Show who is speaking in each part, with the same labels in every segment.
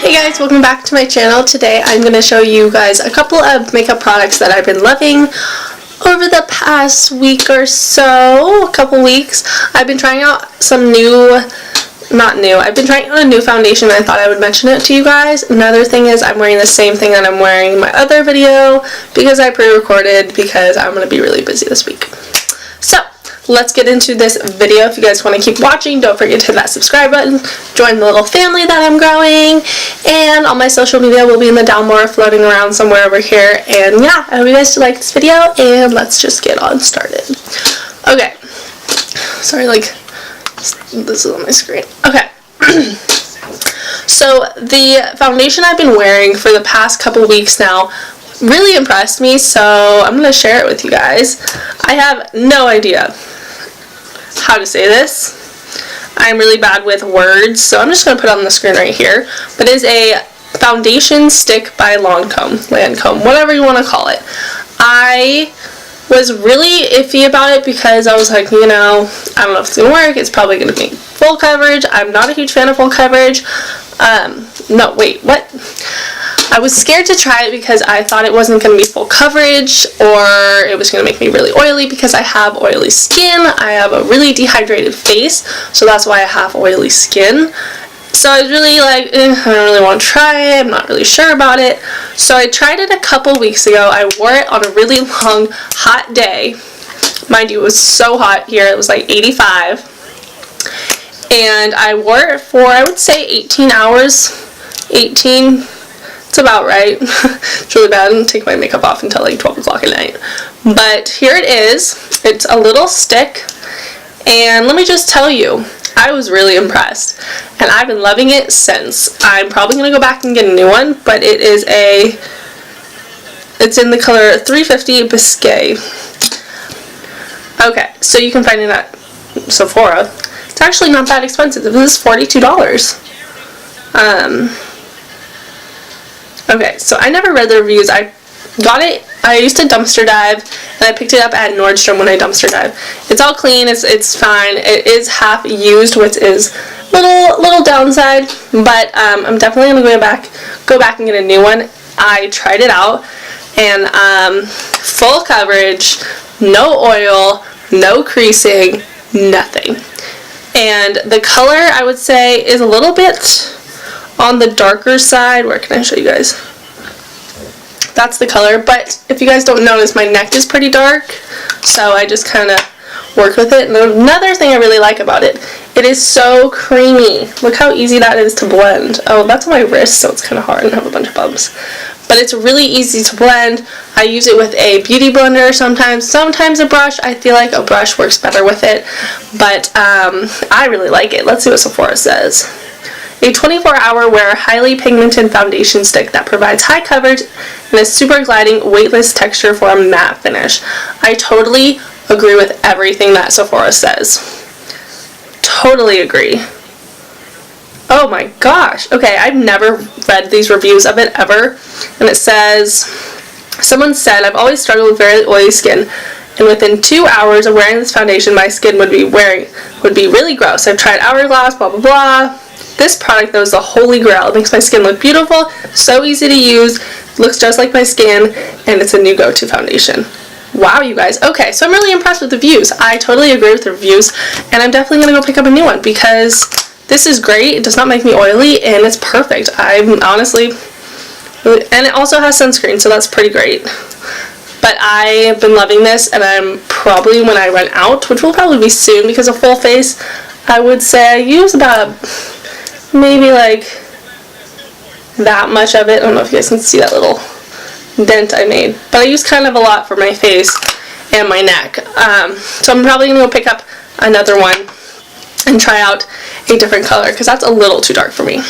Speaker 1: Hey guys, welcome back to my channel. Today I'm going to show you guys a couple of makeup products that I've been loving over the past week or so, a couple weeks. I've been trying out I've been trying out a new foundation and I thought I would mention it to you guys. Another thing is I'm wearing the same thing that I'm wearing in my other video because I pre-recorded because I'm going to be really busy this week. So, let's get into this video. If you guys want to keep watching, don't forget to hit that subscribe button, join the little family that I'm growing, and all my social media will be in the down bar floating around somewhere over here. And yeah, I hope you guys like this video, and let's just get on started. Okay, sorry, like, this is on my screen. Okay, so the foundation I've been wearing for the past couple weeks now really impressed me, so I'm going to share it with you guys. I have no idea how to say this. I'm really bad with words, so I'm just going to put it on the screen right here. But it is a foundation stick by Lancome, whatever you want to call it. I was really iffy about it because I was like, you know, I don't know if it's going to work. It's probably going to be full coverage. I'm not a huge fan of full coverage. No, wait, what? I was scared to try it because I thought it wasn't going to be full coverage or it was going to make me really oily because I have oily skin. I have a really dehydrated face, so that's why I have oily skin. So I was really like, I don't really want to try it. I'm not really sure about it. So I tried it a couple weeks ago. I wore it on a really long, hot day. Mind you, it was so hot here. It was like 85. And I wore it for, I would say, 18 hours. 18. It's about right. It's really bad. I didn't take my makeup off until like 12 o'clock at night. But here it is. It's a little stick. And let me just tell you, I was really impressed. And I've been loving it since. I'm probably going to go back and get a new one. But it's in the color 350 Biscay. Okay, so you can find it at Sephora. It's actually not that expensive. This is $42. Okay, so I never read the reviews. I got it, I used to dumpster dive, and I picked it up at Nordstrom when I dumpster dive. It's all clean, it's fine. It is half used, which is little downside, but I'm definitely going to go back and get a new one. I tried it out, and full coverage, no oil, no creasing, nothing. And the color, I would say, is a little bit on the darker side. Where can I show you guys? That's the color, but if you guys don't notice, my neck is pretty dark, so I just kind of work with it. And another thing I really like about it, it is so creamy. Look how easy that is to blend. Oh, that's on my wrist, so it's kind of hard and I have a bunch of bumps. But it's really easy to blend. I use it with a beauty blender sometimes a brush. I feel like a brush works better with it, but I really like it. Let's see what Sephora says. A 24-hour wear highly pigmented foundation stick that provides high coverage and a super gliding, weightless texture for a matte finish. I totally agree with everything that Sephora says. Totally agree. Oh my gosh. Okay, I've never read these reviews of it ever. And it says, someone said, I've always struggled with very oily skin, and within 2 hours of wearing this foundation, my skin would be really gross. I've tried Hourglass, blah, blah, blah. This product, though, is the holy grail. It makes my skin look beautiful, so easy to use, looks just like my skin, and it's a new go-to foundation. Wow, you guys. Okay, so I'm really impressed with the reviews. I totally agree with the reviews, and I'm definitely going to go pick up a new one because this is great. It does not make me oily, and it's perfect. I'm honestly, and it also has sunscreen, so that's pretty great. But I've been loving this, and I'm probably, when I run out, which will probably be soon because of full face, I would say I use about maybe like that much of it. I don't know if you guys can see that little dent I made, but I use kind of a lot for my face and my neck. So I'm probably going to go pick up another one and try out a different color because that's a little too dark for me.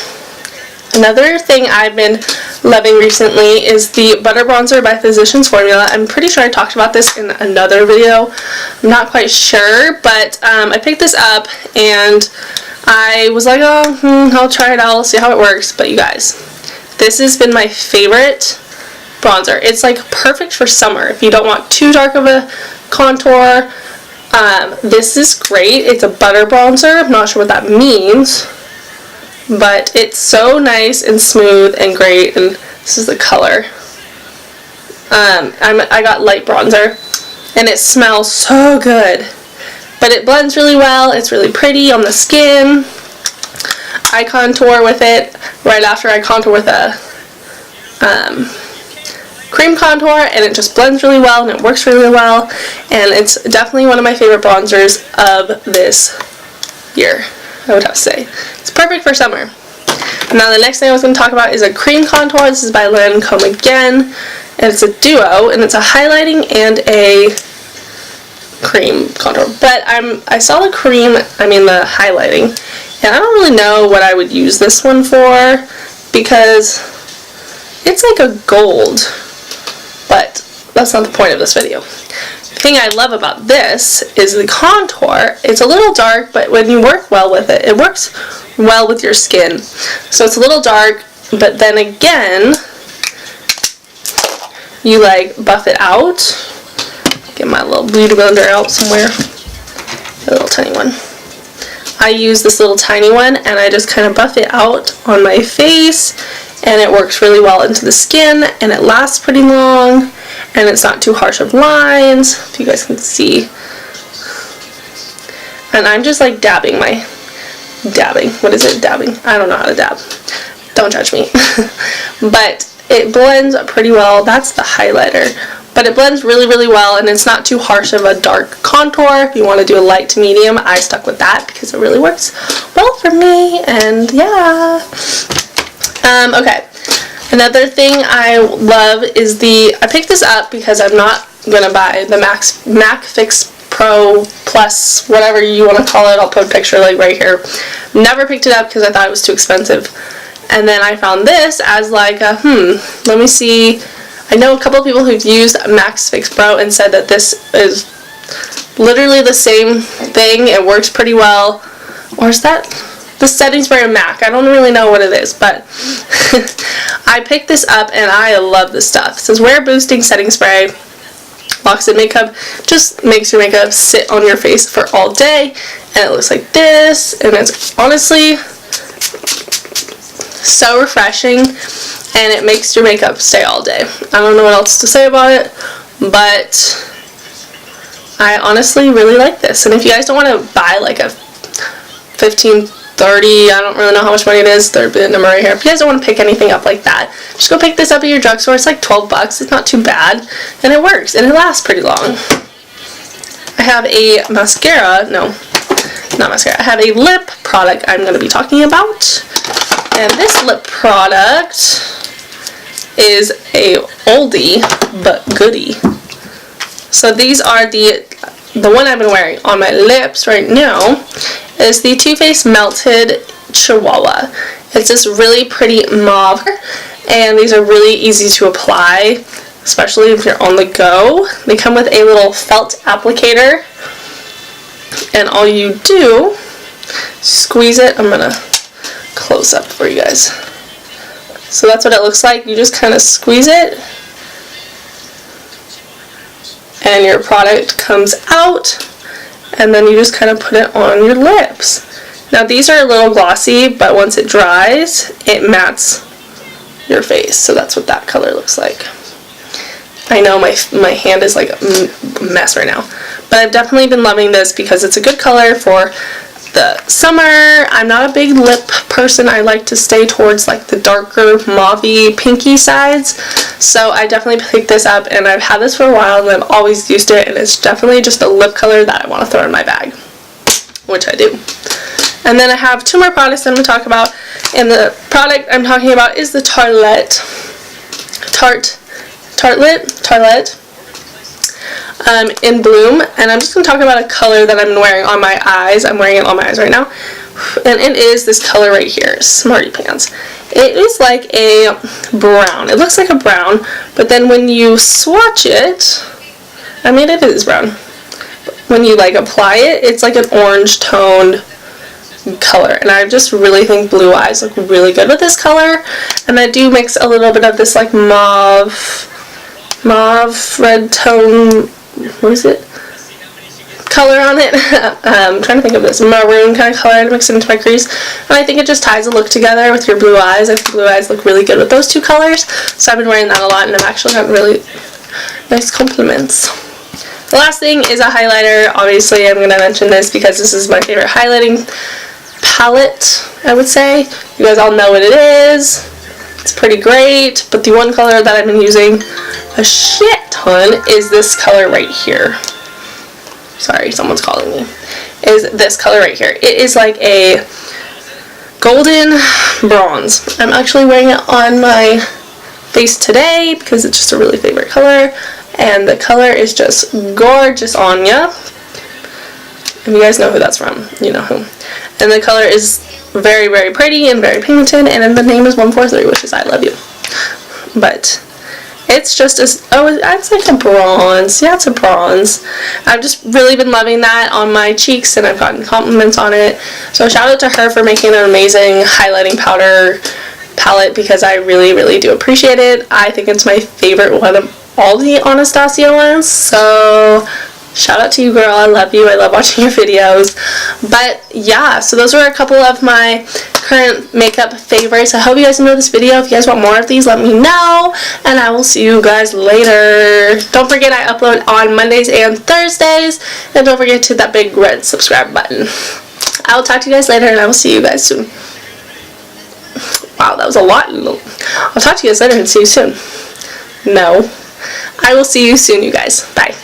Speaker 1: Another thing I've been loving recently is the Butter Bronzer by Physicians Formula. I'm pretty sure I talked about this in another video. I'm not quite sure, but I picked this up and I was like, oh, I'll try it out, I'll see how it works. But you guys, this has been my favorite bronzer. It's like perfect for summer if you don't want too dark of a contour. This is great. It's a butter bronzer. I'm not sure what that means. but it's so nice and smooth and great, and this is the color. I got light bronzer, and it smells so good, but it blends really well. It's really pretty on the skin. I contour with it right after I contour with a cream contour, and it just blends really well, and it works really well, and it's definitely one of my favorite bronzers of this year, I would have to say. It's perfect for summer. Now the next thing I was going to talk about is a cream contour. This is by Lancome again, and it's a duo, and it's a highlighting and a cream contour. But I saw the highlighting, and I don't really know what I would use this one for, because it's like a gold, but that's not the point of this video. The thing I love about this is the contour. It's a little dark, but when you work well with it, it works well with your skin. So it's a little dark, but then again, you like buff it out. Get my little beauty blender out somewhere. A little tiny one. I use this little tiny one, and I just kind of buff it out on my face, and it works really well into the skin, and it lasts pretty long, and it's not too harsh of lines, if you guys can see. And I'm just like dabbing. What is it? Dabbing. I don't know how to dab. Don't judge me. But it blends pretty well. That's the highlighter. But it blends really, really well, and it's not too harsh of a dark contour. If you want to do a light to medium, I stuck with that because it really works well for me, and yeah. Okay. Another thing I love is I picked this up because I'm not going to buy the Mac Fix Pro Plus, whatever you want to call it. I'll put a picture like right here. Never picked it up because I thought it was too expensive. And then I found this as like a, let me see. I know a couple of people who've used Mac Fix Pro and said that this is literally the same thing. It works pretty well. Or is that the setting spray of Mac? I don't really know what it is, but I picked this up and I love this stuff. It says wear boosting setting spray. Locks in makeup. Just makes your makeup sit on your face for all day. And it looks like this. And it's honestly so refreshing, and it makes your makeup stay all day. I don't know what else to say about it, but I honestly really like this. And if you guys don't want to buy like a $15, $30, I don't really know how much money it is, their bid number right here. If you guys don't want to pick anything up like that, just go pick this up at your drugstore. It's like 12 bucks. It's not too bad, and it works, and it lasts pretty long. I have a mascara, no, not mascara. I have a lip product I'm going to be talking about. And this lip product is a oldie but goodie. So these are the one I've been wearing on my lips right now is the Too Faced Melted Chihuahua. It's this really pretty mauve, and these are really easy to apply, especially if you're on the go. They come with a little felt applicator, and all you do, squeeze it. I'm gonna close up for you guys. So that's what it looks like. You just kind of squeeze it, and your product comes out, and then you just kind of put it on your lips. Now these are a little glossy, but once it dries, it mattes your face. So that's what that color looks like. I know my hand is like a mess right now, but I've definitely been loving this because it's a good color for the summer. I'm not a big lip person. I like to stay towards like the darker mauvey pinky sides, so I definitely picked this up, and I've had this for a while, and I've always used it, and it's definitely just a lip color that I want to throw in my bag, which I do. And then I have two more products I'm going to talk about, and the product I'm talking about is the Tartelette in Bloom, and I'm just going to talk about a color that I'm wearing on my eyes. I'm wearing it on my eyes right now, and it is this color right here, Smarty Pants. It is like a brown. It looks like a brown, but then when you swatch it, I mean, it is brown. When you like apply it, it's like an orange toned color, and I just really think blue eyes look really good with this color. And I do mix a little bit of this like mauve red tone, what is it, color on it. I'm trying to think of this maroon kind of color to mix it into my crease, and I think it just ties the look together with your blue eyes. I think blue eyes look really good with those two colors, so I've been wearing that a lot, and I've actually gotten really nice compliments. The last thing is a highlighter. Obviously, I'm going to mention this because this is my favorite highlighting palette, I would say. You guys all know what it is. It's pretty great, but the one color that I've been using a shit ton is this color right here. Sorry, someone's calling me. Is this color right here. It is like a golden bronze. I'm actually wearing it on my face today because it's just a really favorite color, and the color is just gorgeous on ya. If you guys know who that's from, you know who. And the color is very, very pretty and very pigmented, and the name is 143, which is I love you. But it's just it's like a bronze. Yeah, it's a bronze. I've just really been loving that on my cheeks, and I've gotten compliments on it. So shout out to her for making an amazing highlighting powder palette, because I really, really do appreciate it. I think it's my favorite one of all the Anastasia ones. So shout out to you, girl. I love you. I love watching your videos. But yeah, so those were a couple of my current makeup favorites. I hope you guys enjoyed this video. If you guys want more of these, let me know, and I will see you guys later. Don't forget I upload on Mondays and Thursdays, and don't forget to hit that big red subscribe button. I will talk to you guys later, and I will see you guys soon. Wow, that was a lot. I'll talk to you guys later and see you soon. No. I will see you soon, you guys. Bye.